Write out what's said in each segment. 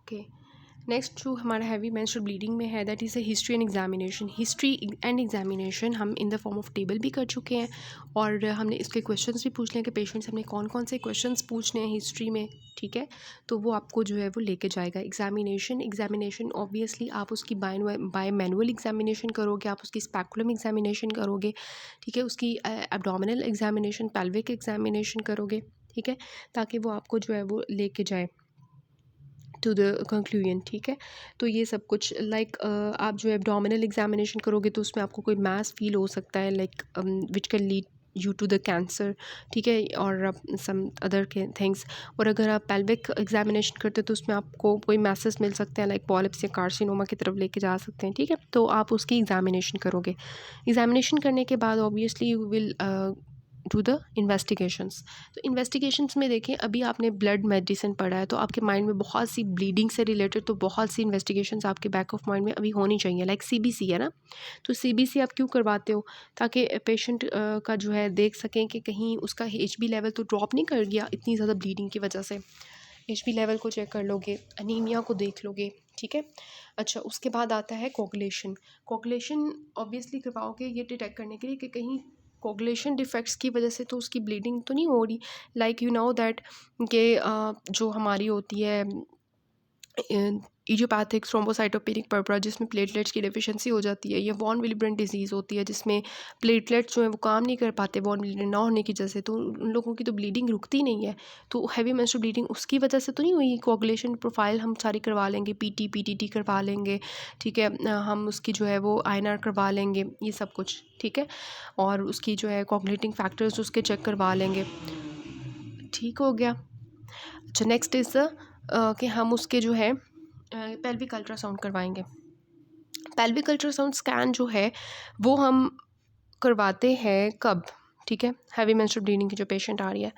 Okay, next जो हमारा heavy menstrual bleeding में है that is a history and examination. History and examination हम in the form of table भी कर चुके हैं और हमने इसके क्वेश्चंस भी पूछ लिए कि पेशेंट से हमने कौन कौन से क्वेश्चंस पूछने हैं हिस्ट्री में, ठीक है। तो वो आपको जो है वो लेके जाएगा। एग्जामिनेशन ऑब्वियसली आप उसकी बाय मैनुअल एग्जामिनेशन करोगे, आप उसकी स्पेकुलम एग्जामिनेशन करोगे, ठीक है, उसकी एब्डोमिनल एग्जामिनेशन, पेल्विक एग्जामिनेशन करोगे, ठीक है, ताकि वो आपको जो है वो लेके जाए टू द कंक्लूजन, ठीक है। तो ये सब कुछ आप जो एब्डोमिनल एग्जामिनेशन करोगे तो उसमें आपको कोई मास फील हो सकता है which can lead you to the cancer, ठीक है, और सम अदर थिंग्स। और अगर आप पेल्विक एग्जामिनेशन करते हो तो उसमें आपको कोई मैसेज मिल सकते हैं लाइक पॉलिप्स या कार्सिनोमा की तरफ लेके जा सकते हैं, ठीक है। तो आप उसकी एग्जामिनेशन करोगे। एग्जामिनेशन करने के बाद obviously you will do the investigations. तो इन्वेस्टिगेशंस में देखें, अभी आपने ब्लड मेडिसिन पढ़ा है तो आपके माइंड में बहुत सी ब्लीडिंग से रिलेटेड तो बहुत सी इन्वेस्टिगेशंस आपके बैक ऑफ माइंड में अभी होनी चाहिए, लाइक सीबीसी है ना। तो सीबीसी आप क्यों करवाते हो? ताकि पेशेंट का जो है देख सकें कि कहीं उसका एचबी लेवल तो ड्रॉप नहीं कर गया इतनी ज़्यादा ब्लीडिंग की वजह से। एचबी लेवल को चेक कर लोगे, अनीमिया को देख लोगे, ठीक है। अच्छा, उसके बाद आता है कोगुलेशन। कोगुलेशन ऑब्वियसली करवाओगे ये डिटेक्ट करने के लिए कि कहीं कोगुलेशन डिफेक्ट्स की वजह से तो उसकी ब्लीडिंग तो नहीं हो रही, लाइक यू नो दैट कि जो हमारी होती है इडियोपैथिक थ्रोम्बोसाइटोपेनिक पर्परा जिसमें प्लेटलेट्स की डेफिशिएंसी हो जाती है, या वॉन विलिब्रेंट डिजीज़ होती है जिसमें प्लेटलेट्स जो है वो काम नहीं कर पाते वॉन विलिब्रेंट ना होने की वजह से, तो उन लोगों की तो ब्लीडिंग रुकती नहीं है। तो हैवी मेंस्ट्रुअल ब्लीडिंग उसकी वजह से तो नहीं हुई। कोगुलेशन प्रोफाइल हम सारी करवा लेंगे, पीटीटी करवा लेंगे, ठीक है, हम उसकी जो है वो आईएनआर करवा लेंगे, ये सब कुछ, ठीक है, और उसकी जो है कोगुलेटिंग फैक्टर्स उसके चेक करवा लेंगे, ठीक हो गया। अच्छा, नेक्स्ट इज़ कि हम उसके जो है पेल्विक अल्ट्रासाउंड करवाएंगे। पेल्विक अल्ट्रासाउंड स्कैन जो है वो हम करवाते हैं कब, ठीक है, हैवी मेंस्ट्रुअल ब्लीडिंग की जो पेशेंट आ रही है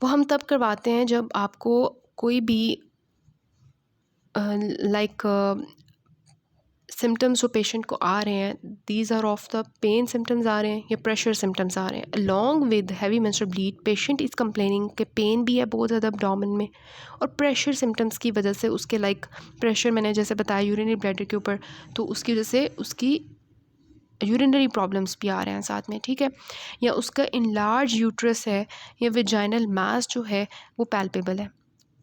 वो हम तब करवाते हैं जब आपको कोई भी सिम्टम्स जो पेशेंट को आ रहे हैं, these are of the pain symptoms आ रहे हैं या प्रेशर सिम्टम्स आ रहे हैं। Along with heavy menstrual bleed patient is complaining कि पेन भी है बहुत ज़्यादा एब्डोमेन में, और प्रेशर सिम्टम्स की वजह से उसके प्रेशर मैंने जैसे बताया यूरिनरी ब्लैडर के ऊपर, तो उसकी वजह से उसकी यूरिनरी प्रॉब्लम्स भी आ रहे हैं साथ में, ठीक है, या उसका इनलार्ज यूट्रस है या विजाइनल मास जो है वो पैल्पेबल है,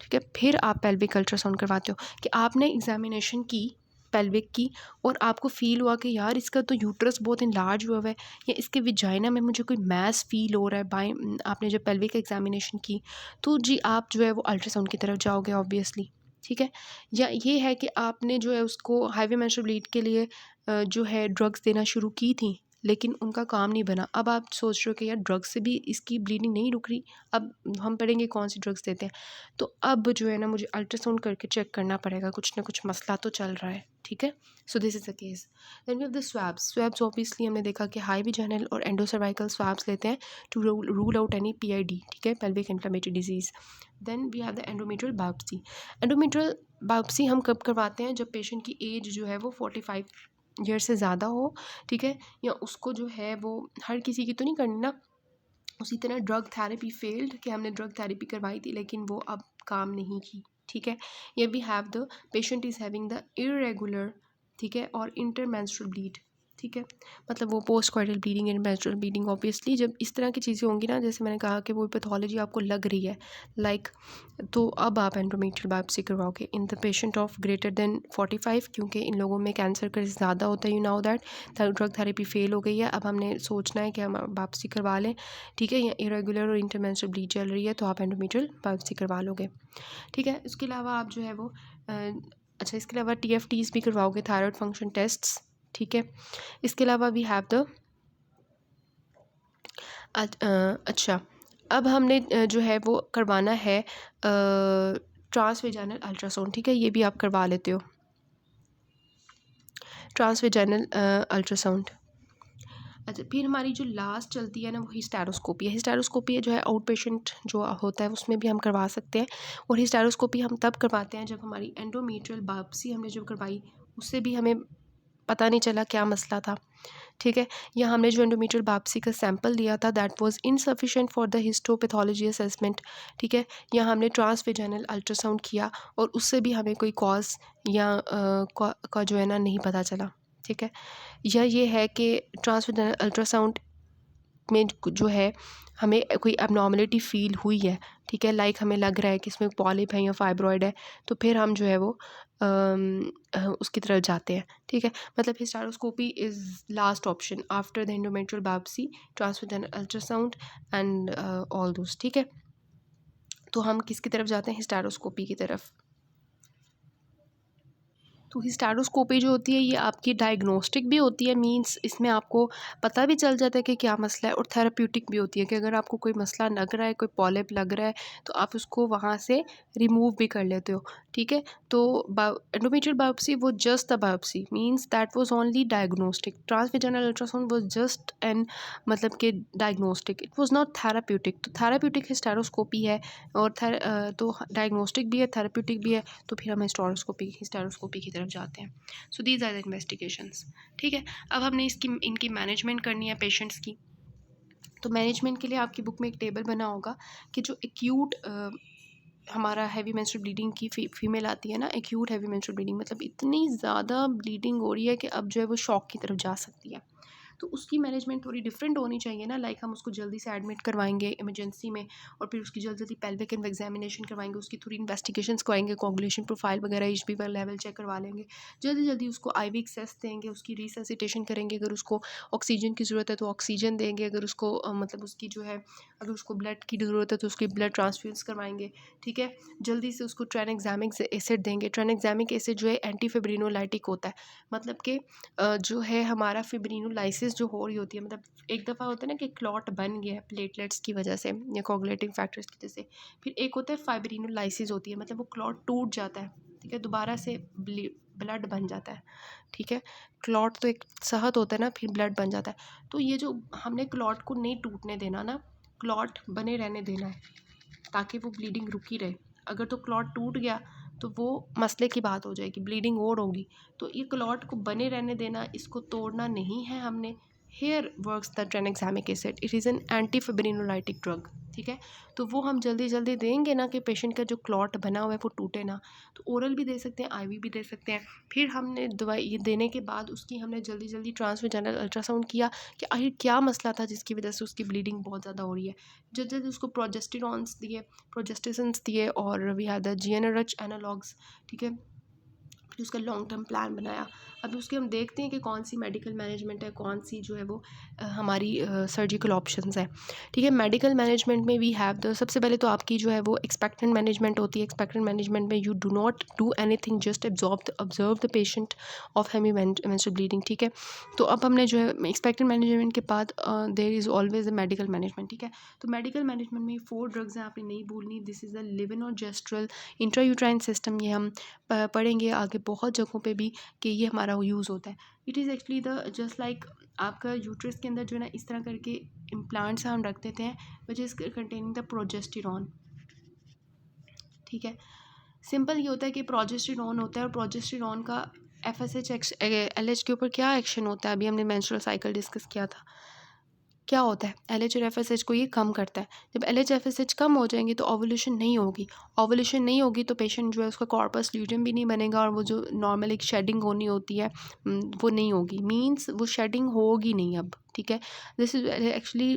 ठीक है। फिर आप पेल्विक अल्ट्रासाउंड करवाते हो कि आपने एग्जामिनेशन की पेल्विक की और आपको फ़ील हुआ कि यार इसका तो यूट्रस बहुत इनलार्ज हुआ है या इसके विजाइना में मुझे कोई मैस फील हो रहा है बाय आपने जब पेल्विक एग्जामिनेशन की, तो जी आप जो है वो अल्ट्रासाउंड की तरफ जाओगे ऑब्वियसली, ठीक है। या ये है कि आपने जो है उसको हैवी मेंस्ट्रुअल ब्लीड के लिए जो है ड्रग्स देना शुरू की थी लेकिन उनका काम नहीं बना। अब आप सोच रहे हो कि यार ड्रग्स से भी इसकी ब्लीडिंग नहीं रुक रही, अब हम पढ़ेंगे कौन सी ड्रग्स देते हैं। तो अब जो है ना मुझे अल्ट्रासाउंड करके चेक करना पड़ेगा, कुछ ना कुछ मसला तो चल रहा है, ठीक है। So this is the case. Then we have the swabs obviously हमने देखा कि हाई विजाइनल और एंडोसर्वाइकल स्वैब्स लेते हैं to rule out any PID, ठीक है, pelvic inflammatory disease. Then we have the endometrial biopsy. Endometrial biopsy हम कब करवाते हैं? जब पेशेंट की एज जो है वो 45 ईयर से ज़्यादा हो, ठीक है, या उसको जो है वो हर किसी की तो नहीं करनी ना, उसी तरह ड्रग थेरेपी फेल्ड कि हमने ड्रग थेरेपी करवाई थी लेकिन वो अब काम नहीं की, ठीक है। ये भी have the patient is having the irregular, ठीक है, और इंटरमेंस्ट्रुअल ब्लीड, ठीक है, मतलब वो post coital bleeding and menstrual bleeding. Obviously जब इस तरह की चीज़ें होंगी ना, जैसे मैंने कहा कि वो पैथोलॉजी आपको लग रही है तो अब आप एंडोमेट्रियल बायोप्सी करवाओगे इन the patient of greater than 45, क्योंकि इन लोगों में कैंसर का ज़्यादा होता है, you now that drug therapy fail हो गई है, अब हमने सोचना है कि हम बायोप्सी करवा लें, ठीक है, या इरेगुलर और इंटरमेंस्ट्रुअल ब्लीड चल रही है तो आप एंडोमेट्रियल बायोप्सी करवा लोगे, ठीक है। इसके अलावा आप जो है वो अच्छा, इसके अलावा TFTs भी करवाओगे, थायराइड फंक्शन टेस्ट्स, ठीक है। इसके अलावा वी हैव द अच्छा, अब हमने जो है वो करवाना है ट्रांसवेजाइनल अल्ट्रासाउंड, ठीक है, ये भी आप करवा लेते हो, ट्रांसवेजाइनल अल्ट्रासाउंड। अच्छा, फिर हमारी जो लास्ट चलती है ना वो हिस्टेरोस्कोपी है। हिस्टेरोस्कोपी जो है आउट पेशेंट जो होता है उसमें भी हम करवा सकते हैं, और हिस्टेरोस्कोपी हम तब करवाते हैं जब हमारी एंडोमेट्रियल बायोप्सी हमने जो करवाई उससे भी हमें पता नहीं चला क्या मसला था, ठीक है। या हमने जो एंडोमेट्रियल बायोप्सी का सैंपल लिया था that was insufficient for the histopathology assessment, ठीक है। या हमने ट्रांसवेजाइनल अल्ट्रासाउंड किया और उससे भी हमें कोई कॉज या का जो है ना नहीं पता चला, ठीक है। या ये है कि ट्रांसवेजाइनल अल्ट्रासाउंड में जो है हमें कोई एबनॉर्मलिटी फील हुई है, ठीक है, लाइक हमें लग रहा है कि इसमें पॉलिप है या फाइब्रॉइड है, तो फिर हम जो है वो उसकी तरफ जाते हैं, ठीक है। मतलब hysteroscopy is last option after the endometrial biopsy, transvaginal ultrasound and all those, ठीक है। तो हम किसकी तरफ जाते हैं? हिस्टेरोस्कोपी की तरफ। तो हिस्टेरोस्कोपी जो होती है ये आपकी डायग्नोस्टिक भी होती है, मींस इसमें आपको पता भी चल जाता है कि क्या मसला है, और थेराप्यूटिक भी होती है कि अगर आपको कोई मसला लग रहा है, कोई पॉलिप लग रहा है, तो आप उसको वहाँ से रिमूव भी कर लेते हो, ठीक है। तो एंडोमेट्रियल बायोप्सी वो just the biopsy means that was only diagnostic, transvaginal ultrasound was just an मतलब कि diagnostic, it was not therapeutic. तो थेराप्यूटिक हिस्टेरोस्कोपी है और तो डायग्नोस्टिक भी है, थेराप्यूटिक भी है, तो फिर हम हिस्टेरोस्कोपी की तरफ जाते हैं। So these are the investigations, ठीक है। अब हमने इनकी मैनेजमेंट करनी है पेशेंट्स की। तो मैनेजमेंट के लिए आपकी बुक में एक टेबल बना होगा कि जो एक्यूट हमारा हैवी मेंस्ट्रुअल ब्लीडिंग की फीमेल आती है ना, एक्यूट हैवी मेंस्ट्रुअल ब्लीडिंग मतलब इतनी ज़्यादा ब्लीडिंग हो रही है कि अब जो है वो शॉक की तरफ जा सकती है, तो उसकी मैनेजमेंट थोड़ी डिफरेंट होनी चाहिए ना। लाइक हम उसको जल्दी से एडमिट करवाएंगे इमरजेंसी में, और फिर उसकी जल्दी जल्दी पेल्विक एग्जामिनेशन करवाएंगे, उसकी थोड़ी इन्वेस्टिगेशंस करवाएंगे, कोगुलेशन प्रोफाइल वगैरह HB लेवल चेक करवा लेंगे, जल्दी जल्दी उसको IV एक्सेस देंगे, उसकी रिससिटेशन करेंगे, अगर उसको ऑक्सीजन की ज़रूरत है तो ऑक्सीजन देंगे, अगर उसको मतलब उसकी जो है अगर उसको ब्लड की ज़रूरत है तो उसकी ब्लड ट्रांसफ्यूज़ करवाएंगे, ठीक है। जल्दी से उसको ट्रेनएग्जामिक एसिड देंगे। ट्रेनएग्जामिक एसिड जो है एंटीफिब्रिनोलाइटिक होता है, मतलब कि जो है हमारा फिब्रिनोलाइसिस जो हो रही होती है, मतलब एक दफ़ा होता है ना कि क्लॉट बन गया है प्लेटलेट्स की वजह से या कोगुलेटिंग फैक्टर्स की वजह से, फिर एक होता है फाइब्रिनोलाइसिस होती है, मतलब वो क्लॉट टूट जाता है, ठीक है, दोबारा से ब्लड बन जाता है, ठीक है। क्लॉट तो एक सहत होता है ना, फिर ब्लड बन जाता है। तो ये जो हमने क्लॉट को नहीं टूटने देना ना, क्लॉट बने रहने देना है ताकि वो ब्लीडिंग रुकी रहे। अगर तो क्लॉट टूट गया तो वो मसले की बात हो जाएगी, ब्लीडिंग और होगी। तो ये क्लॉट को बने रहने देना, इसको तोड़ना नहीं है हमने। Here works the tranexamic acid, it is an antifibrinolytic drug, ठीक है। तो वो हम जल्दी जल्दी देंगे ना कि पेशेंट का जो क्लॉट बना हुआ है वो टूटे ना। तो ओरल भी दे सकते हैं, IV भी दे सकते हैं। फिर हमने दवाई ये देने के बाद उसकी हमने जल्दी जल्दी ट्रांसवेजाइनल अल्ट्रासाउंड किया कि आखिर क्या मसला था जिसकी वजह से उसकी ब्लीडिंग बहुत ज़्यादा हो रही है। जल्दी जल्दी उसको प्रोजेस्टेरॉन्स दिए, प्रोजेस्टेसन्स दिए, और we have the GnRH analogues, ठीक है। फिर उसका लॉन्ग टर्म प्लान बनाया। अभी उसके हम देखते हैं कि कौन सी मेडिकल मैनेजमेंट है, कौन सी जो है वो हमारी सर्जिकल ऑप्शंस है, ठीक है। मेडिकल मैनेजमेंट में वी हैव द सबसे पहले तो आपकी जो है वो एक्सपेक्टेंट मैनेजमेंट होती है। एक्सपेक्टेंट मैनेजमेंट में you do not do anything, just observe the patient of heavy menstrual bleeding, ठीक है। तो अब हमने जो है एक्सपेक्टेंट मैनेजमेंट के बाद there is always a medical management, ठीक है। तो मेडिकल मैनेजमेंट में 4 ड्रग्स हैं, आपने नहीं भूलनी। This is the levonorgestrel intrauterine system, ये हम पढ़ेंगे आगे बहुत जगहों पे भी कि ये हमारा यूज़ होता है। It is actually the just like आपका यूट्रस के अंदर जो है ना इस तरह करके इम्प्लांट्स हम रख देते हैं which is containing the progesterone, ठीक है। सिंपल ये होता है कि प्रोजेस्टेरॉन होता है, और प्रोजेस्टेरॉन का FSH LH के ऊपर क्या एक्शन होता है, अभी हमने मेंस्ट्रुअल साइकिल डिस्कस किया था। क्या होता है, LH और FSH को ये कम करता है। जब LH FSH कम हो जाएंगे तो ओवुलेशन नहीं होगी। ओवुलेशन नहीं होगी तो पेशेंट जो है उसका कॉर्पस ल्यूटियम भी नहीं बनेगा, और वो जो नॉर्मल एक शेडिंग होनी होती है वो नहीं होगी, मींस वो शेडिंग होगी नहीं अब, ठीक है। This is actually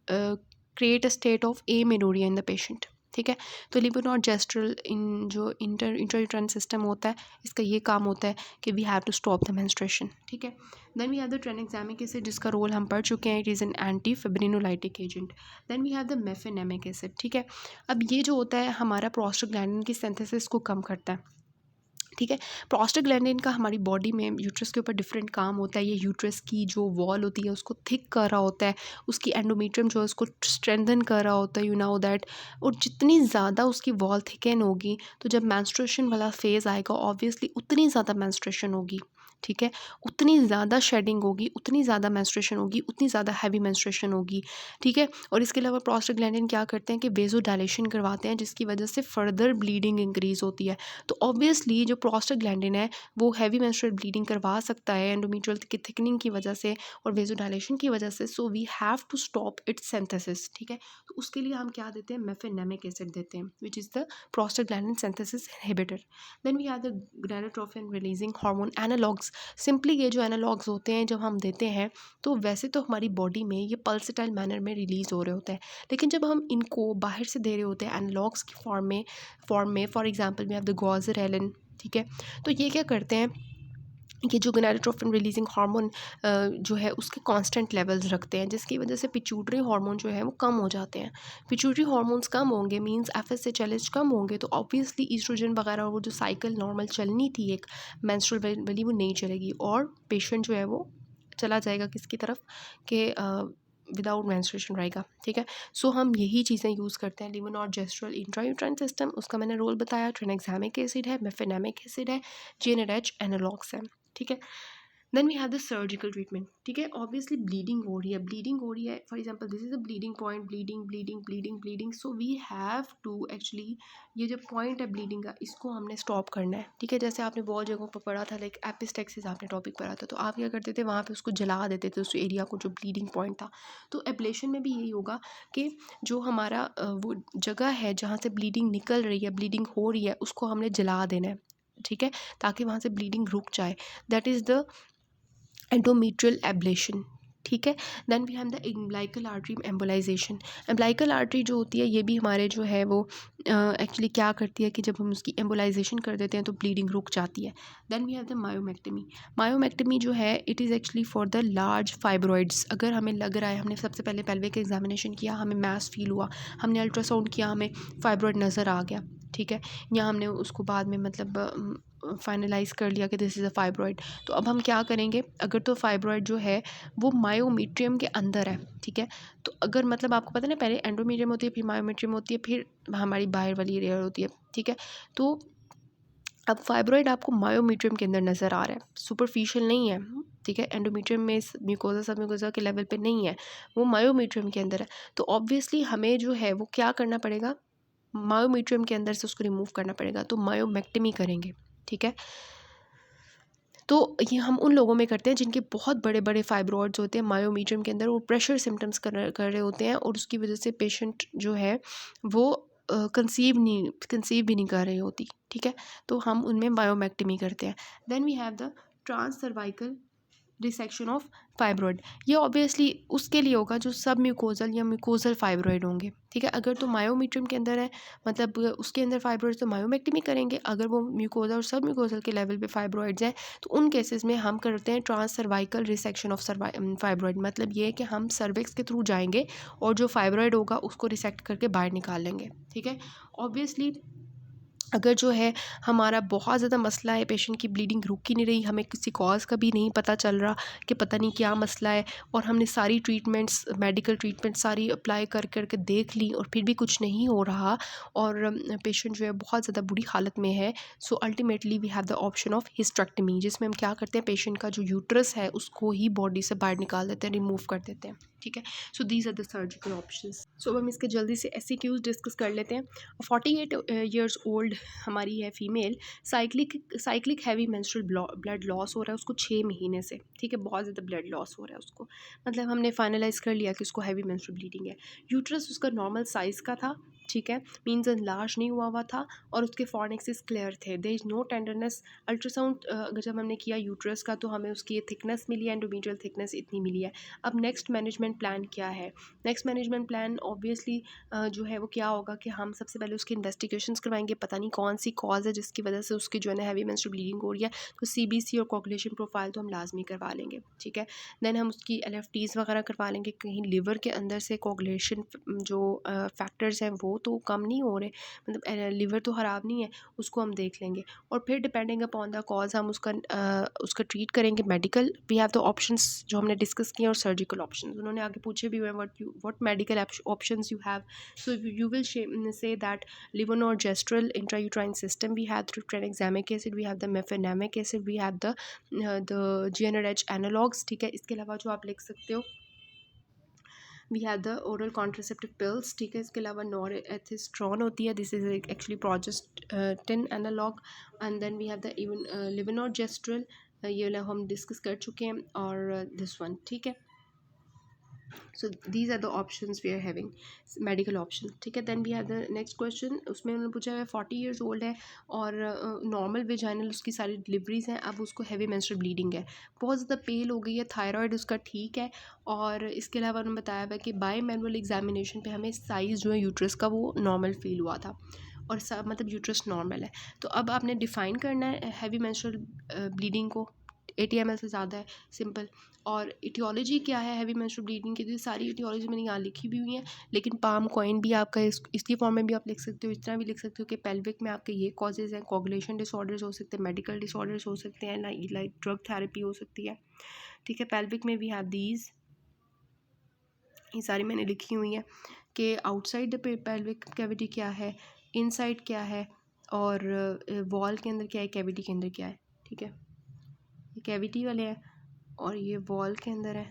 create a state of amenorrhoea in the patient, ठीक है। तो लेवोनोर्जेस्ट्रल इन जो इंट्रायूट्राइन सिस्टम होता है, इसका ये काम होता है कि we have to stop the menstruation, ठीक है। Then we have the tranexamic acid, जिसका रोल हम पढ़ चुके हैं, it is an anti fibrinolytic agent. Then we have the mefenamic acid, ठीक है। अब ये जो होता है हमारा प्रोस्टाग्लैंडिन की सिंथेसिस को कम करता है, ठीक है। प्रोस्टाग्लैंडिन का हमारी बॉडी में यूट्रस के ऊपर डिफरेंट काम होता है। ये यूट्रस की जो वॉल होती है उसको थिक कर रहा होता है, उसकी एंडोमेट्रियम जो है उसको स्ट्रेंथन कर रहा होता है, यू नो दैट। और जितनी ज़्यादा उसकी वॉल थिकन होगी तो जब मेंस्ट्रुएशन वाला फेज़ आएगा ऑब्वियसली उतनी ज़्यादा मेंस्ट्रुएशन होगी, ठीक है, उतनी ज़्यादा शेडिंग होगी, उतनी ज़्यादा मेंस्ट्रुएशन होगी, उतनी ज़्यादा हैवी मेंस्ट्रुएशन होगी, ठीक है। और इसके अलावा प्रोस्टाग्लैंडिन क्या करते हैं कि वेज़ोडायलेशन करवाते हैं, जिसकी वजह से फर्दर ब्लीडिंग इंक्रीज़ होती है। तो ऑब्वियसली जो प्रोस्टाग्लैंडिन है वो हैवी मेंस्ट्रुअल ब्लीडिंग करवा सकता है एंडोमेट्रियल की थिकनिंग की वजह से और वेज़ोडायलेशन की वजह से। So we have to stop its synthesis, ठीक है। तो उसके लिए हम क्या देते हैं, मेफेनेमिक एसिड देते हैं, which is the prostaglandin synthesis inhibitor. Then we have the gonadotropin releasing hormone analogues. Simply ये जो एनालॉग्स होते हैं जब हम देते हैं तो वैसे तो हमारी बॉडी में ये पल्सेटाइल मैनर में रिलीज़ हो रहे होते हैं, लेकिन जब हम इनको बाहर से दे रहे होते हैं एनालॉग्स की फॉर्म में for example we have the goserelin, ठीक है। तो ये क्या करते हैं, ये जो gonadotropin रिलीजिंग हार्मोन जो है उसके कांस्टेंट लेवल्स रखते हैं, जिसकी वजह से पिट्यूटरी हार्मोन जो है वो कम हो जाते हैं। पिट्यूटरी हार्मोन्स कम होंगे मींस एफएसएच कम होंगे, तो ऑब्वियसली ईस्ट्रोजन वगैरह वो जो साइकिल नॉर्मल चलनी थी एक मेंस्ट्रुअल वाली वो नहीं चलेगी और पेशेंट जो है वो चला जाएगा किसकी तरफ के विदाउट मेंस्ट्रुएशन रहेगा, ठीक है। सो हम यही चीज़ें यूज़ करते हैं, लीवोनॉर्जेस्ट्रल इंट्रायूट्राइन सिस्टम, उसका मैंने रोल बताया, ट्राइनेक्सामिक एसिड है, मेफेनेमिक एसिड है, GnRH एनालॉग्स हैं, ठीक है। Then we have the surgical treatment, ठीक है। ऑब्वियसली ब्लीडिंग हो रही है, for example this is a bleeding point, bleeding, so we have to actually ये जो पॉइंट है ब्लीडिंग का इसको हमने स्टॉप करना है, ठीक है। जैसे आपने बहुत जगहों पर पढ़ा था, लाइक एपिस्टेक्सिस आपने टॉपिक पढ़ा था, तो आप क्या करते थे वहाँ पे उसको जला देते थे उस एरिया को जो ब्लीडिंग पॉइंट था। तो एब्लेशन में भी यही होगा कि जो हमारा वो जगह है जहाँ से ब्लीडिंग निकल रही है, ब्लीडिंग हो रही है, उसको हमने जला देना है, ठीक है, ताकि वहाँ से ब्लीडिंग रुक जाए। That is the endometrial ablation, ठीक है। Then we have the umbilical artery embolisation. Umbilical artery जो होती है ये भी हमारे जो है वो एक्चुअली क्या करती है कि जब हम उसकी एम्बोलाइजेशन कर देते हैं तो ब्लीडिंग रुक जाती है। Then we have the myomectomy जो है it is actually for the large fibroids. अगर हमें लग रहा है, हमने सबसे पहले पेल्विक एग्जामिनेशन किया, हमें मैस फील हुआ, हमने अल्ट्रासाउंड किया, हमें फाइब्रॉइड नज़र आ गया, ठीक है, या हमने उसको बाद में मतलब फाइनलाइज कर लिया कि दिस इज़ अ फाइब्रॉइड, तो अब हम क्या करेंगे, अगर तो फाइब्रॉइड जो है वो मायोमीट्रियम के अंदर है, ठीक है। तो अगर मतलब आपको पता है ना, पहले एंडोमीट्रियम होती है, फिर मायोमीट्रियम होती है, फिर हमारी बाहर वाली लेयर होती है, ठीक है। तो अब फाइब्रॉइड आपको मायोमीट्रियम के अंदर नज़र आ रहा है, सुपरफिशियल नहीं है, ठीक है। एंडोमीट्रियम में म्यूकोजा सब म्यूकोजा के लेवल पे नहीं है, वो मायोमीट्रियम के अंदर है। तो ऑब्वियसली हमें जो है वो क्या करना पड़ेगा, मायोमीट्रियम के अंदर से उसको रिमूव करना पड़ेगा, तो मायोमेक्टमी करेंगे, ठीक है। तो ये हम उन लोगों में करते हैं जिनके बहुत बड़े बड़े फाइब्रॉइड्स होते हैं मायोमीट्रियम के अंदर, वो प्रेशर सिम्टम्स कर रहे होते हैं और उसकी वजह से पेशेंट जो है वो कंसीव भी नहीं कर रही होती, ठीक है। तो हम उनमें मायोमेक्टमी करते हैं। Then we have the trans cervical dissection of fibroid. ये ऑब्वियसली उसके लिए होगा जो सब म्यूकोजल या म्यूकोजल फाइब्रॉइड होंगे, ठीक है। अगर तो मायोमीट्रियम के अंदर है, मतलब उसके अंदर फाइब्रॉइड्स, तो मायोमेक्टमी करेंगे। अगर वो म्यूकोजा और सब म्यूकोजल के लेवल पे फाइब्रॉइड्स हैं तो उन केसेस में हम करते हैं trans cervical resection of fibroid. मतलब ये है कि हम सर्विक्स के थ्रू जाएंगे और जो फाइब्रॉइड होगा उसको रिसेक्ट करके बाहर निकाल लेंगे, ठीक है। ऑब्वियसली अगर जो है हमारा बहुत ज़्यादा मसला है, पेशेंट की ब्लीडिंग रुक ही नहीं रही, हमें किसी कॉज़ का भी नहीं पता चल रहा कि पता नहीं क्या मसला है, और हमने सारी ट्रीटमेंट्स, मेडिकल ट्रीटमेंट सारी अप्लाई कर करके देख ली और फिर भी कुछ नहीं हो रहा और पेशेंट जो है बहुत ज़्यादा बुरी हालत में है, so ultimately we have the option of hysterectomy, जिसमें हम क्या करते हैं, पेशेंट का जो यूट्रस है उसको ही बॉडी से बाहर निकाल देते हैं, रिमूव कर देते हैं, ठीक है। So these are the surgical options. So अब हम इसके जल्दी से SCQs डिस्कस कर लेते हैं। 48 ईयर्स ओल्ड हमारी है female, cyclic heavy menstrual blood loss हो रहा है उसको 6 महीने से, ठीक है। बहुत ज़्यादा ब्लड लॉस हो रहा है उसको, मतलब हमने फाइनलाइज कर लिया कि उसको हैवी मेंस्ट्रुअल ब्लीडिंग है। यूट्रस उसका नॉर्मल साइज़ का था, ठीक है, मीन्स लार्ज नहीं हुआ था और उसके फॉर्निक्सिस क्लियर थे, there is no tenderness. Ultrasound अगर जब हमने किया यूट्रस का तो हमें उसकी थिकनेस मिली है, एंडोमेट्रियल थिकनेस इतनी मिली है। अब नेक्स्ट मैनेजमेंट प्लान क्या है, नेक्स्ट मैनेजमेंट प्लान ऑब्वियसली जो है वो क्या होगा कि हम सबसे पहले उसकी इन्वेस्टिगेशंस करवाएंगे, पता नहीं कौन सी कॉज है जिसकी वजह से उसकी जो है ना हैवी मेंस्ट्रुअल ब्लीडिंग हो रही है, तो CBC और कोगुलेशन प्रोफाइल तो हम लाजमी करवा लेंगे, ठीक है। देन हम उसकी LFTs वगैरह करवा लेंगे, कहीं लिवर के अंदर से कोगुलेशन जो फैक्टर्स हैं वो वो तो कम नहीं हो रहे, मतलब लिवर तो ख़राब नहीं है, उसको हम देख लेंगे। और फिर डिपेंडिंग अपॉन द कॉज हम उसका ट्रीट करेंगे। Medical we have the options जो हमने डिस्कस किए, और सर्जिकल ऑप्शन उन्होंने आगे पूछे भी हुए, what medical options you have. So you will say that levonorgestrel intrauterine system we have through tranexamic acid, we have the mefenamic acid, we have the GnRH analogs, ठीक है। इसके अलावा जो आप लिख सकते हो we have the oral contraceptive pills, ठीक है। इसके अलावा नॉरएथिस्ट्रॉन होती है, this is actually progestin analogue. And then we have the even levonorgestrel, ये वाला हम डिस्कस कर चुके हैं, और दिस वन, ठीक है। So these are the options we are having, medical option, ठीक है। Then we have the next question, उसमें उन्होंने पूछा है 40 ईयर्स ओल्ड है और नॉर्मल वेजाइनल उसकी सारी डिलीवरीज हैं, अब उसको हैवी मेंस्ट्रुअल ब्लीडिंग है, बहुत ज़्यादा पेल हो गई है, थायराइड उसका ठीक है, और इसके अलावा उन्होंने बताया हुआ कि बाय मैनुअल एग्जामिनेशन पे हमें साइज़ जो है यूट्रस का वो नॉर्मल फील हुआ था, और मतलब यूट्रस नॉर्मल है। तो अब आपने डिफ़ाइन करना है हैवी मेंस्ट्रुअल ब्लीडिंग को, 80 ml से ज़्यादा है, सिंपल। और इटियोलॉजी क्या है हैवी मेंस्ट्रुअल ब्लीडिंग की, तो सारी इटियोलॉजी मैंने यहाँ लिखी भी हुई है, लेकिन पाम कॉइन भी आपका इसकी फॉर्म में भी आप लिख सकते हो, इस तरह भी लिख सकते हो कि पेल्विक में आपके ये कॉजेज़ हैं, कोगुलेशन डिसऑर्डर्स हो सकते हैं, मेडिकल डिसऑर्डर्स हो सकते हैं, लाइक ड्रग थेरेपी हो सकती है, ठीक है। पेल्विक में वी हैव दीज, ये सारी मैंने लिखी हुई हैं कि आउटसाइड द पेल्विक कैविटी क्या है, इनसाइड क्या है, और वॉल के अंदर क्या है, कैविटी के अंदर क्या है, ठीक है। ये कैविटी वाले हैं और ये वॉल के अंदर है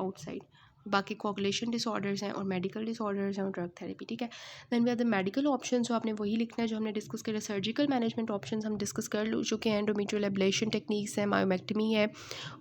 आउटसाइड, बाकी कोगुलेशन डिसऑर्डर्स हैं और मेडिकल डिसऑर्डर्स हैं और ड्रग थेरेपी, ठीक है। Then we are the medical option, जो आपने वही लिखना है जो हमने डिस्कस किया। सर्जिकल मैनेजमेंट ऑप्शंस हम डिस्कस कर चुके हैं, एंडोमेट्रियल एब्लेशन टेक्निक्स हैं, मायोमेक्टमी है,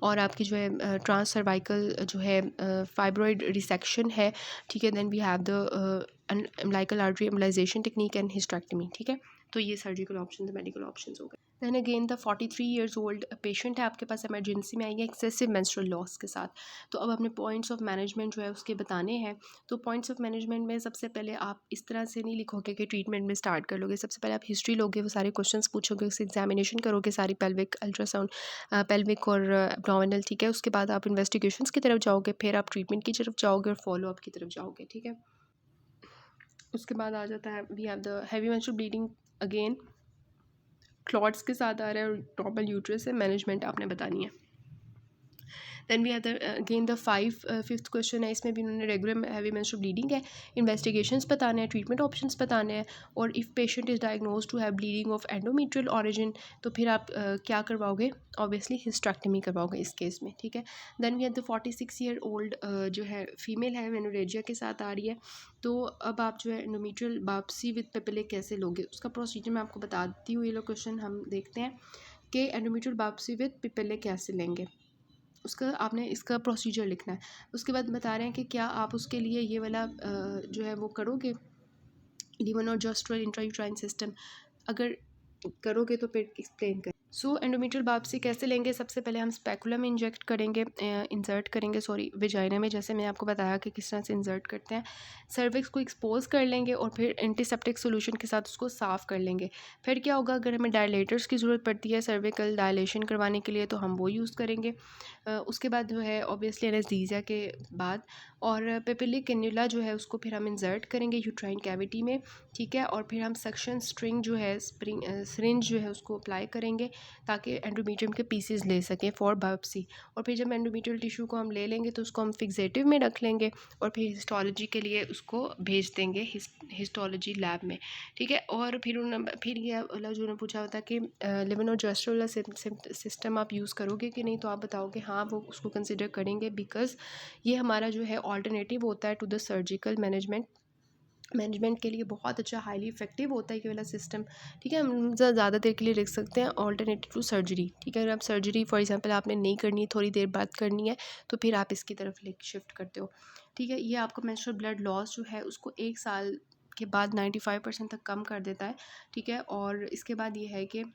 और आपकी जो है ट्रांस सर्वाइकल जो है फाइब्रॉइड रिसेक्शन है, ठीक है। Then we have the umbilical artery embolisation technique and hysterectomy, ठीक है। तो ये सर्जिकल ऑप्शन मेडिकल ऑप्शन हो गए। Then again the 43 years old patient है आपके पास, इमरजेंसी में आई है एक्सेसिव मेंस्ट्रुअल लॉस के साथ। तो अब अपने पॉइंट्स ऑफ मैनेजमेंट जो है उसके बताने हैं। तो पॉइंट्स ऑफ मैनेजमेंट में सबसे पहले आप इस तरह से नहीं लिखोगे कि ट्रीटमेंट में स्टार्ट कर लोगे, सबसे पहले आप हिस्ट्री लोगे, वो सारे क्वेश्चंस पूछोगे, उससे एग्जामिनेशन करोगे सारी पेल्विक अल्ट्रासाउंड, पेल्विक और एब्डोमिनल, ठीक है। उसके बाद आप इन्वेस्टिगेशंस की तरफ जाओगे, फिर आप ट्रीटमेंट की तरफ जाओगे और फॉलो अप की तरफ जाओगे, ठीक है। उसके बाद आ जाता है we have the heavy menstrual bleeding, again clots के साथ आ रहा है और नॉर्मल यूट्रस है, मैनेजमेंट आपने बतानी है। Then we have the again the fifth question है, इसमें भी उन्होंने रेगुलर हैवी मेंस्ट्रुअल ब्लीडिंग है, इन्वेस्टिगेशंस बताने हैं, ट्रीटमेंट ऑप्शंस बताने हैं, और if patient is diagnose to have bleeding of endometrial origin, तो फिर आप क्या करवाओगे, ऑब्वियसली हिस्टेक्टमी करवाओगे इस केस में, ठीक है। Then we have the 46 year old जो है फीमेल है, मेनोरेजिया के साथ आ रही है। तो अब आप जो है एंडोमेट्रियल बायोप्सी विद पेपिले कैसे लोगे, उसका प्रोसीजर मैं आपको बता देती हूँ। ये लो क्वेश्चन हम देखते हैं कि एंडोमेट्रियल बायोप्सी विद पेपिले कैसे लेंगे, उसका आपने इसका प्रोसीजर लिखना है। उसके बाद बता रहे हैं कि क्या आप उसके लिए ये वाला जो है वो करोगे, लेवोनोर्जेस्ट्रल इंट्रायूट्राइन सिस्टम, अगर करोगे तो फिर एक्सप्लेन करें। सो एंडोमेट्रियल बायोप्सी कैसे लेंगे, सबसे पहले हम स्पेकुलम इंजेक्ट करेंगे, इंसर्ट करेंगे वेजाइना में, जैसे मैंने आपको बताया कि किस तरह से इंसर्ट करते हैं। सर्विक्स को एक्सपोज कर लेंगे और फिर एंटीसेप्टिक सोल्यूशन के साथ उसको साफ़ कर लेंगे। फिर क्या होगा, अगर हमें डायलेटर्स की ज़रूरत पड़ती है सर्विकल डायलेशन करवाने के लिए, तो हम वो यूज़ करेंगे। उसके बाद जो है ऑब्वियसली एनेस्थीसिया के बाद, और पेपिलिक कैन्युला जो है उसको फिर हम इंसर्ट करेंगे यूट्राइन कैविटी में, ठीक है। और फिर हम सक्शन स्ट्रिंग जो है सिरिंज जो है उसको अप्लाई करेंगे ताकि एंडोमेट्रियम के पीसेस ले सकें फॉर बायोप्सी। और फिर जब एंडोमेट्रियल टिश्यू को हम ले लेंगे तो उसको हम फिक्सेटिव में रख लेंगे और फिर हिस्टोलॉजी के लिए उसको भेज देंगे हिस्टोलॉजी लैब में, ठीक है। और फिर ये वाला जो उन्होंने पूछा होता है कि लेवोनोर्जेस्ट्रल सिस्टम आप यूज़ करोगे कि नहीं, तो आप बताओगे हाँ वो उसको कंसिडर करेंगे, बिकॉज़ ये हमारा जो है ऑल्टरनेटिव होता है टू द सर्जिकल मैनेजमेंट के लिए बहुत अच्छा हाईली इफेक्टिव होता है ये वाला सिस्टम, ठीक है। हम ज़्यादा देर के लिए लिख सकते हैं ऑल्टरनेटिव टू सर्जरी, ठीक है। अगर आप सर्जरी फॉर एग्जांपल आपने नहीं करनी है, थोड़ी देर बाद करनी है, तो फिर आप इसकी तरफ शिफ्ट करते हो, ठीक है। ये आपका मेंस्ट्रुअल ब्लड लॉस जो है उसको 1 साल के बाद 95% तक कम कर देता है, ठीक है। और इसके बाद ये है कि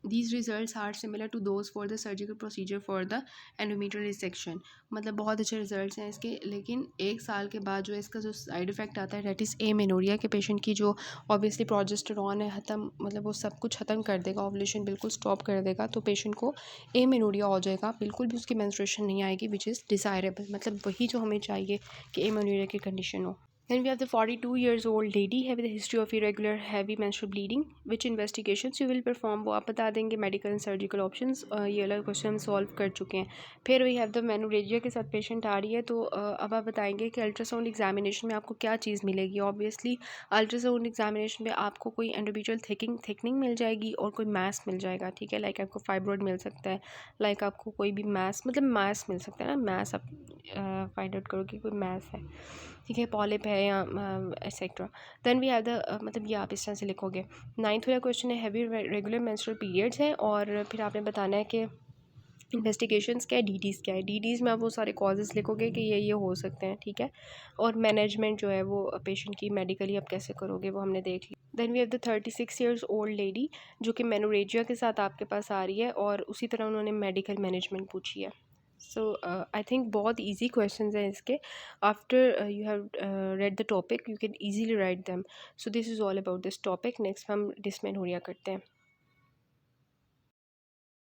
these results are similar to those for the surgical procedure for the endometrial resection, मतलब बहुत अच्छे रिजल्ट्स हैं इसके। लेकिन 1 साल के बाद जो है इसका जो साइड इफ़ेक्ट आता है, डेट इज़ एमेनोरिया के पेशेंट की, जो ऑब्वियसली प्रोजेस्टेरॉन है ख़त्म, मतलब वो सब कुछ ख़त्म कर देगा, ओवुलेशन बिल्कुल स्टॉप कर देगा, तो पेशेंट को एमेनोरिया हो जाएगा, बिल्कुल भी उसकी मेंस्ट्रुएशन नहीं आएगी, विच इज़ डिज़ायरेबल, मतलब वही जो हमें चाहिए कि एमेनोरिया की कंडीशन हो। Then we have the 42 years old lady having a history of irregular heavy menstrual bleeding. Which investigations you will perform, वो आप बता देंगे. मेडिकल एंड सर्जिकल ऑप्शंस, ये वाला क्वेश्चन हम सॉल्व कर चुके हैं. फिर वी हैव द मेनोरेजिया के साथ पेशेंट आ रही है, तो अब आप बताएंगे कि अल्ट्रासाउंड एग्जामिनेशन में आपको क्या चीज़ मिलेगी. ऑब्वियसली अल्ट्रासाउंड एग्जामिनेशन में आपको कोई एंडोमेट्रियल थिकनिंग मिल जाएगी और कोई मैस मिल जाएगा. ठीक है, लाइक आपको फाइब्रॉइड मिल सकता है, लाइक आपको कोई भी मैस, मतलब मैस मिल सकता है ना. मैस आप फाइंड आउट करो कि कोई मैस है, ठीक है, पॉलिप है या etcetera. Then we have the, मतलब ये आप इस तरह से लिखोगे. 9th वाला क्वेश्चन है हैवी रेगुलर मेंस्ट्रुअल पीरियड्स हैं, और फिर आपने बताना है कि इन्वेस्टिगेशंस क्या है, डीटीज़ क्या है. डीटीज़ में आप वो सारे कॉजेज़ लिखोगे कि ये हो सकते हैं. ठीक है, और मैनेजमेंट जो है वो पेशेंट की मेडिकली आप कैसे करोगे वो हमने देख लिया. Then we have the 36 years old lady जो कि मेनोरेजिया के साथ आपके पास आ रही है, और उसी तरह उन्होंने मेडिकल मैनेजमेंट पूछी है. सो आई थिंक बहुत ईजी क्वेश्चंस हैं इसके. After you have read the topic you can easily right them. So this is all about this topic. Next हम डिसमेनोरिया करते हैं.